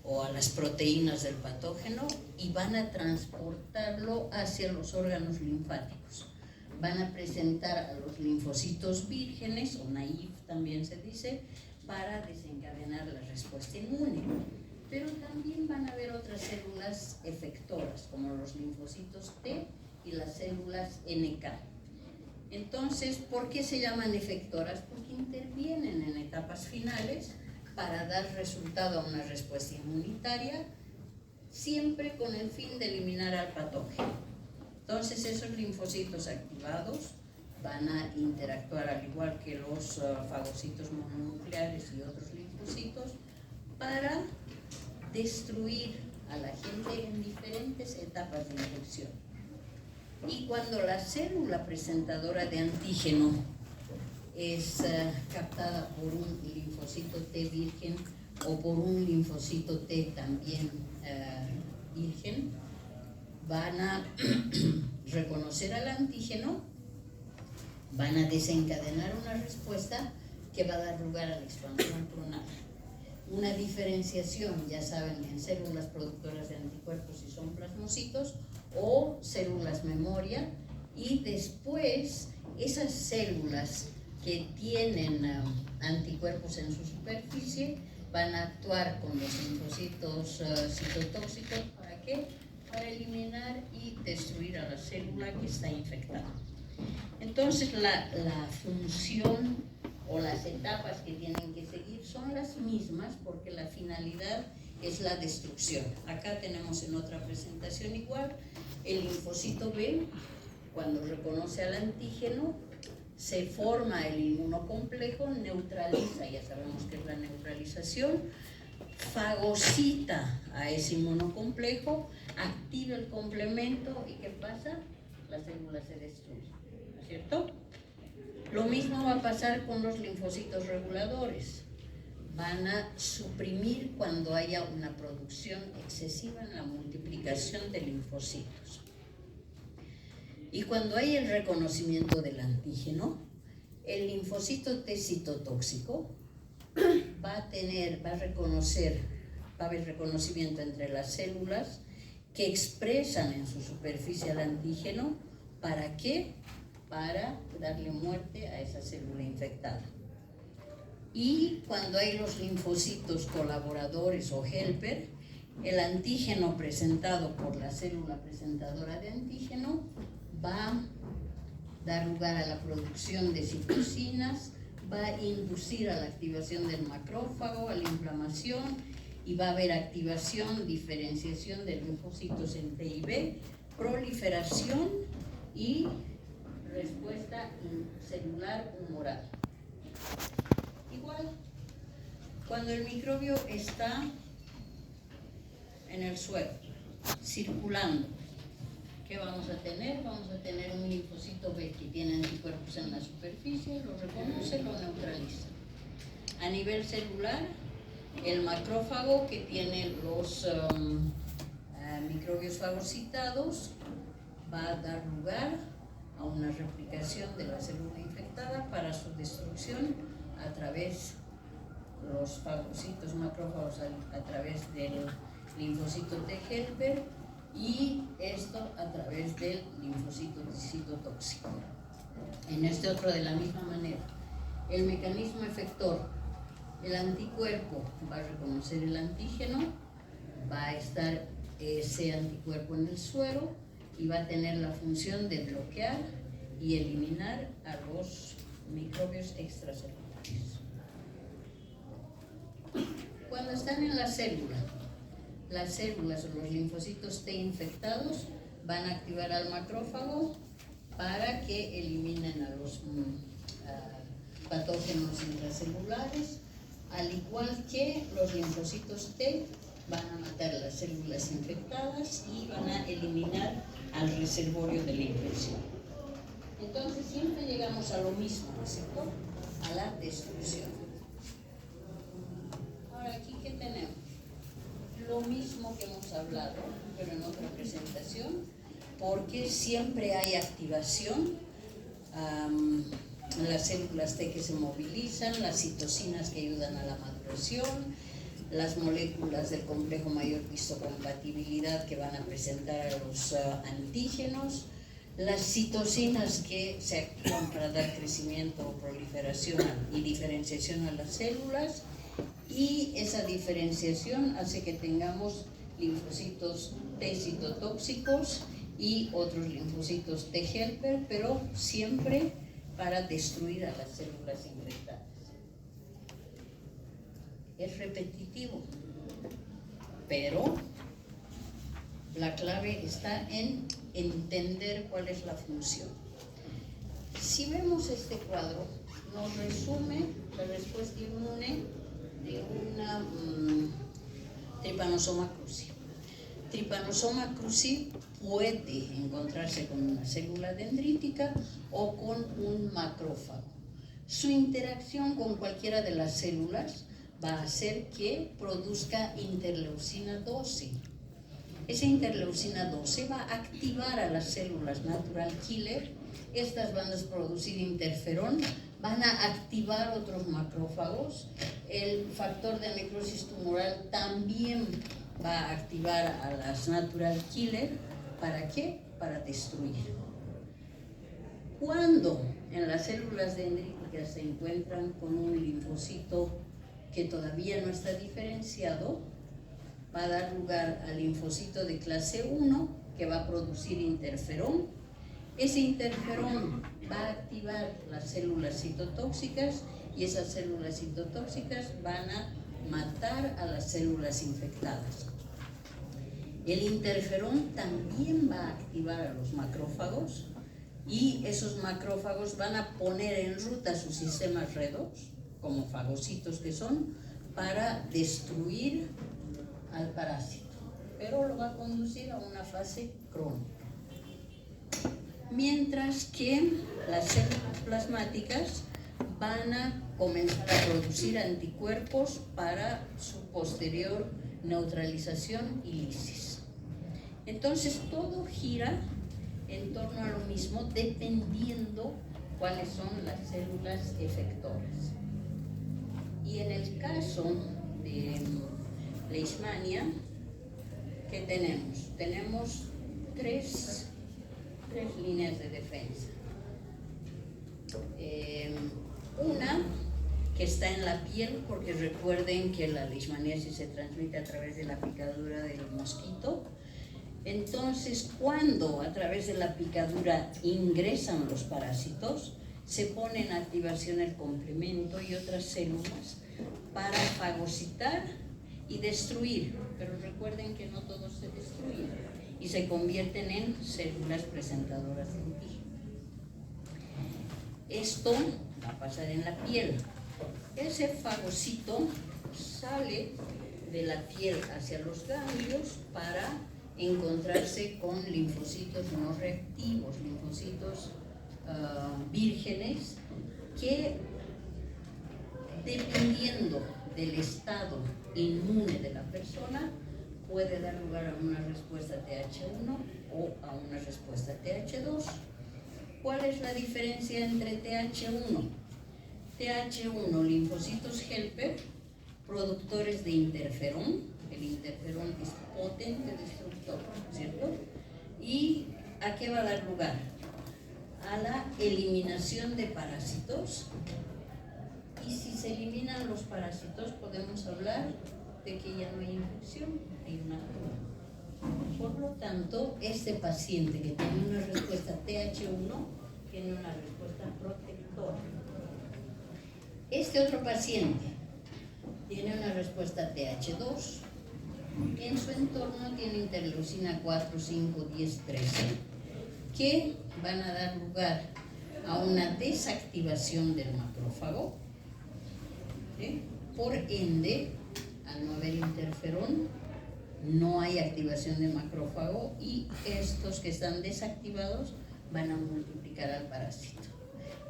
o a las proteínas del patógeno y van a transportarlo hacia los órganos linfáticos. Van a presentar a los linfocitos vírgenes, o naïf también se dice, para desencadenar la respuesta inmune. Pero también van a haber otras células efectoras, como los linfocitos T y las células NK. Entonces, ¿por qué se llaman efectoras? Porque intervienen en etapas finales para dar resultado a una respuesta inmunitaria, siempre con el fin de eliminar al patógeno. Entonces, esos linfocitos activados van a interactuar al igual que los fagocitos mononucleares y otros linfocitos para destruir a la gente en diferentes etapas de infección. Y cuando la célula presentadora de antígeno es captada por un linfocito T virgen o por un linfocito T también virgen, van a reconocer al antígeno, van a desencadenar una respuesta que va a dar lugar a la expansión clonal. Una diferenciación, ya saben, en células productoras de anticuerpos si son plasmocitos o células memoria, y después esas células que tienen anticuerpos en su superficie van a actuar con los linfocitos citotóxicos. ¿Para qué? Para eliminar y destruir a la célula que está infectada. Entonces la función o las etapas que tienen que seguir son las mismas, porque la finalidad es la destrucción. Acá tenemos en otra presentación igual el linfocito B. Cuando reconoce al antígeno, se forma el inmunocomplejo, neutraliza, ya sabemos que es la neutralización, fagocita a ese inmunocomplejo, activa el complemento y ¿qué pasa? La célula se destruye, ¿no es cierto? Lo mismo va a pasar con los linfocitos reguladores. Van a suprimir cuando haya una producción excesiva en la multiplicación de linfocitos. Y cuando hay el reconocimiento del antígeno, el linfocito T citotóxico va a haber reconocimiento entre las células que expresan en su superficie al antígeno. ¿Para qué? Para darle muerte a esa célula infectada. Y cuando hay los linfocitos colaboradores o helper, el antígeno presentado por la célula presentadora de antígeno va a dar lugar a la producción de citocinas, va a inducir a la activación del macrófago, a la inflamación, y va a haber activación, diferenciación de linfocitos en T y B, proliferación y respuesta celular humoral. Igual, cuando el microbio está en el suelo, circulando, ¿qué vamos a tener? Vamos a tener un linfocito B que tiene anticuerpos en la superficie, lo reconoce, lo neutraliza. A nivel celular, el macrófago que tiene los microbios fagocitados va a dar lugar a una replicación de la célula infectada para su destrucción a través de los fagocitos macrófagos, a través del linfocito T helper, y esto a través del linfocito citotóxico. En este otro de la misma manera. El mecanismo efector, el anticuerpo va a reconocer el antígeno, va a estar ese anticuerpo en el suero y va a tener la función de bloquear y eliminar a los microbios extracelulares. Cuando están en la célula, las células o los linfocitos T infectados van a activar al macrófago para que eliminen a los patógenos intracelulares, al igual que los linfocitos T van a matar las células infectadas y van a eliminar al reservorio de la infección. Entonces siempre llegamos a lo mismo, ¿no es cierto? A la destrucción. Ahora aquí, ¿qué tenemos? Lo mismo que hemos hablado, pero en otra presentación, porque siempre hay activación, las células T que se movilizan, las citocinas que ayudan a la maduración, las moléculas del complejo mayor histocompatibilidad que van a presentar a los antígenos, las citocinas que se actúan para dar crecimiento o proliferación y diferenciación a las células, y esa diferenciación hace que tengamos linfocitos T citotóxicos y otros linfocitos T helper, pero siempre para destruir a las células infectadas. Es repetitivo, pero la clave está en entender cuál es la función. Si vemos este cuadro, nos resume la respuesta inmune de una Trypanosoma cruzi. Trypanosoma cruzi puede encontrarse con una célula dendrítica o con un macrófago. Su interacción con cualquiera de las células va a hacer que produzca interleucina 12. Esa interleucina 12 va a activar a las células natural killer. Estas van a producir interferón, van a activar otros macrófagos. El factor de necrosis tumoral también va a activar a las natural killer. ¿Para qué? Para destruir. Cuando en las células dendríticas se encuentran con un linfocito que todavía no está diferenciado, va a dar lugar al linfocito de clase 1 que va a producir interferón. Ese interferón va a activar las células citotóxicas y esas células citotóxicas van a matar a las células infectadas. El interferón también va a activar a los macrófagos y esos macrófagos van a poner en ruta sus sistemas redox, como fagocitos que son, para destruir al parásito, pero lo va a conducir a una fase crónica. Mientras que las células plasmáticas van a comenzar a producir anticuerpos para su posterior neutralización y lisis. Entonces todo gira en torno a lo mismo dependiendo cuáles son las células efectoras. Y en el caso de Leishmania, ¿qué tenemos? Tenemos tres líneas de defensa. Una que está en la piel, porque recuerden que la leishmaniasis se transmite a través de la picadura del mosquito. Entonces, cuando a través de la picadura ingresan los parásitos, se pone en activación el complemento y otras células para fagocitar y destruir, pero recuerden que no todos se destruyen y se convierten en células presentadoras de antígeno. Esto va a pasar en la piel. Ese fagocito sale de la piel hacia los ganglios para encontrarse con linfocitos no reactivos, linfocitos vírgenes, que dependiendo del estado inmune de la persona puede dar lugar a una respuesta TH1 o a una respuesta TH2. ¿Cuál es la diferencia entre TH1? TH1, linfocitos helper, productores de interferón. El interferón es potente destructor, ¿cierto? ¿Y a qué va a dar lugar? A la eliminación de parásitos. Y si se eliminan los parásitos, podemos hablar de que ya no hay infección, hay una cura. Por lo tanto, este paciente que tiene una respuesta TH1 tiene una respuesta protectora. Este otro paciente tiene una respuesta TH2. En su entorno tiene interleucina 4, 5, 10, 13, que van a dar lugar a una desactivación del macrófago. ¿Sí? Por ende, al no haber interferón, no hay activación de macrófago y estos que están desactivados van a multiplicar al parásito.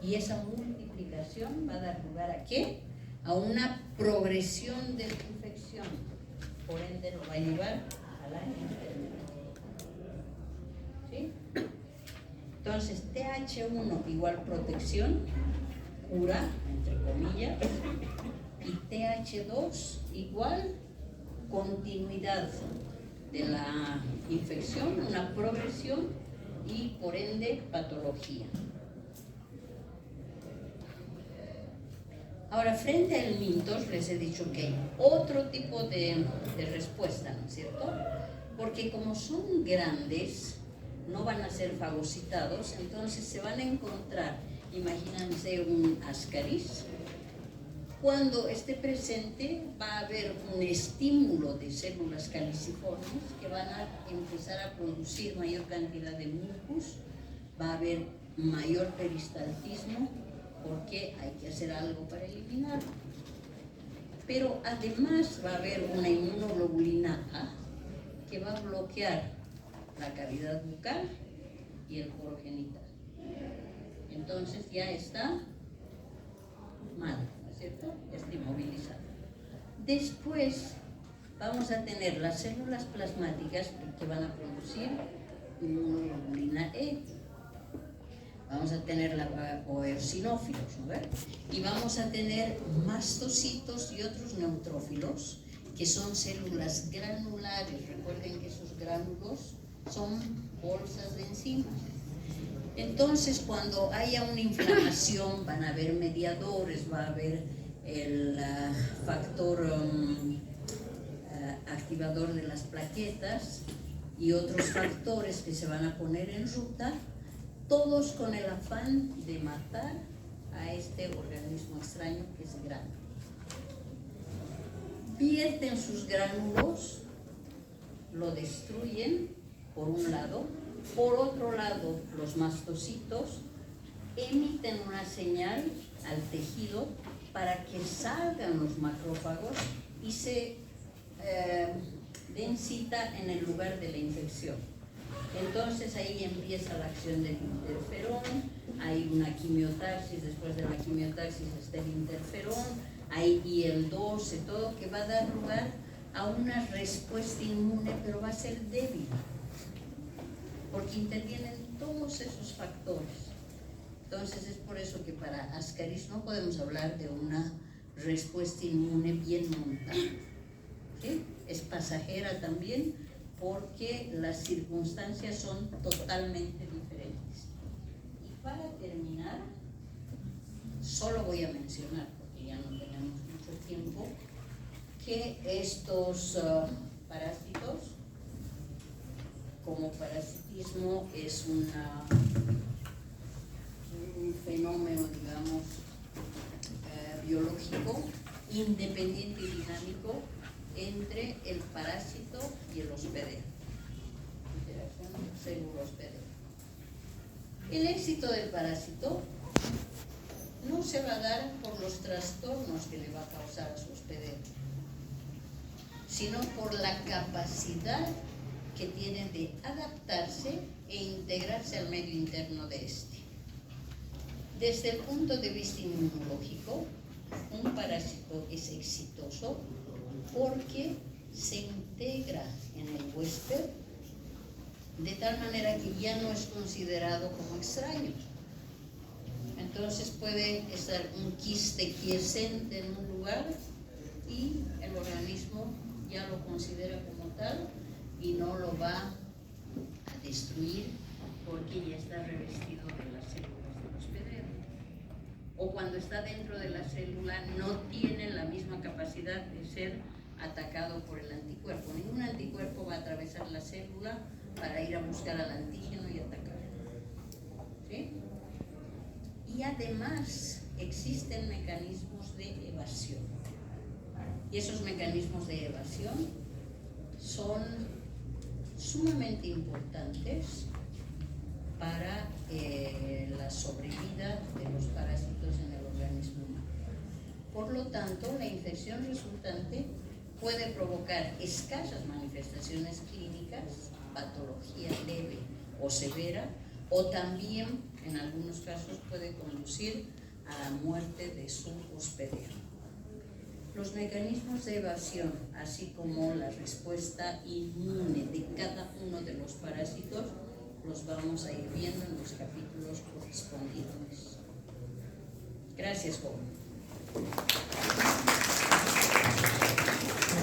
Y esa multiplicación va a dar lugar ¿a qué? A una progresión de la infección. Por ende, lo va a llevar a la enfermedad. ¿Sí? Entonces, TH1 igual protección, cura, entre comillas, y TH2 igual continuidad de la infección, una progresión y por ende patología. Ahora, frente al MINTOS les he dicho que hay otro tipo de respuesta, ¿no es cierto? Porque como son grandes, no van a ser fagocitados, entonces se van a encontrar, imagínense un ascaris. Cuando esté presente va a haber un estímulo de células caliciformes que van a empezar a producir mayor cantidad de mucus, va a haber mayor peristaltismo, porque hay que hacer algo para eliminarlo. Pero además va a haber una inmunoglobulina A que va a bloquear la cavidad bucal y el poro genital. Entonces ya está mal, ¿no es cierto? Ya está inmovilizado. Después vamos a tener las células plasmáticas que van a producir inmunoglobulina E. Vamos a tener o eosinófilos, ¿no? Y vamos a tener mastocitos y otros neutrófilos, que son células granulares. Recuerden que esos gránulos son bolsas de enzimas. Entonces, cuando haya una inflamación, van a haber mediadores, va a haber el factor activador de las plaquetas y otros factores que se van a poner en ruta, todos con el afán de matar a este organismo extraño que es gránulo. Vierten sus gránulos, lo destruyen por un lado, por otro lado los mastocitos emiten una señal al tejido para que salgan los macrófagos y se den cita en el lugar de la infección. Entonces ahí empieza la acción del interferón, hay una quimiotaxis, después de la quimiotaxis está el interferón, hay IL-12, todo que va a dar lugar a una respuesta inmune, pero va a ser débil, porque intervienen todos esos factores. Entonces es por eso que para Ascaris no podemos hablar de una respuesta inmune bien montada, ¿sí? Es pasajera también, porque las circunstancias son totalmente diferentes. Y para terminar, solo voy a mencionar, porque ya no tenemos mucho tiempo, que estos parásitos, como parasitismo, es un fenómeno, digamos, biológico, independiente y dinámico, entre el parásito y el hospedero. Interacción célula-hospedero. El éxito del parásito no se va a dar por los trastornos que le va a causar a su hospedero, sino por la capacidad que tiene de adaptarse e integrarse al medio interno de este. Desde el punto de vista inmunológico, un parásito es exitoso porque se integra en el huésped de tal manera que ya no es considerado como extraño. Entonces puede estar un quiste quiescente en un lugar y el organismo ya lo considera como tal y no lo va a destruir porque ya está revestido de las células del hospedero. O cuando está dentro de la célula no tiene la misma capacidad de ser atacado por el anticuerpo. Ningún anticuerpo va a atravesar la célula para ir a buscar al antígeno y atacarlo, ¿sí? Y además existen mecanismos de evasión. Y esos mecanismos de evasión son sumamente importantes para la sobrevida de los parásitos en el organismo humano. Por lo tanto, la infección resultante puede provocar escasas manifestaciones clínicas, patología leve o severa, o también, en algunos casos, puede conducir a la muerte de su hospedero. Los mecanismos de evasión, así como la respuesta inmune de cada uno de los parásitos, los vamos a ir viendo en los capítulos correspondientes. Gracias, joven.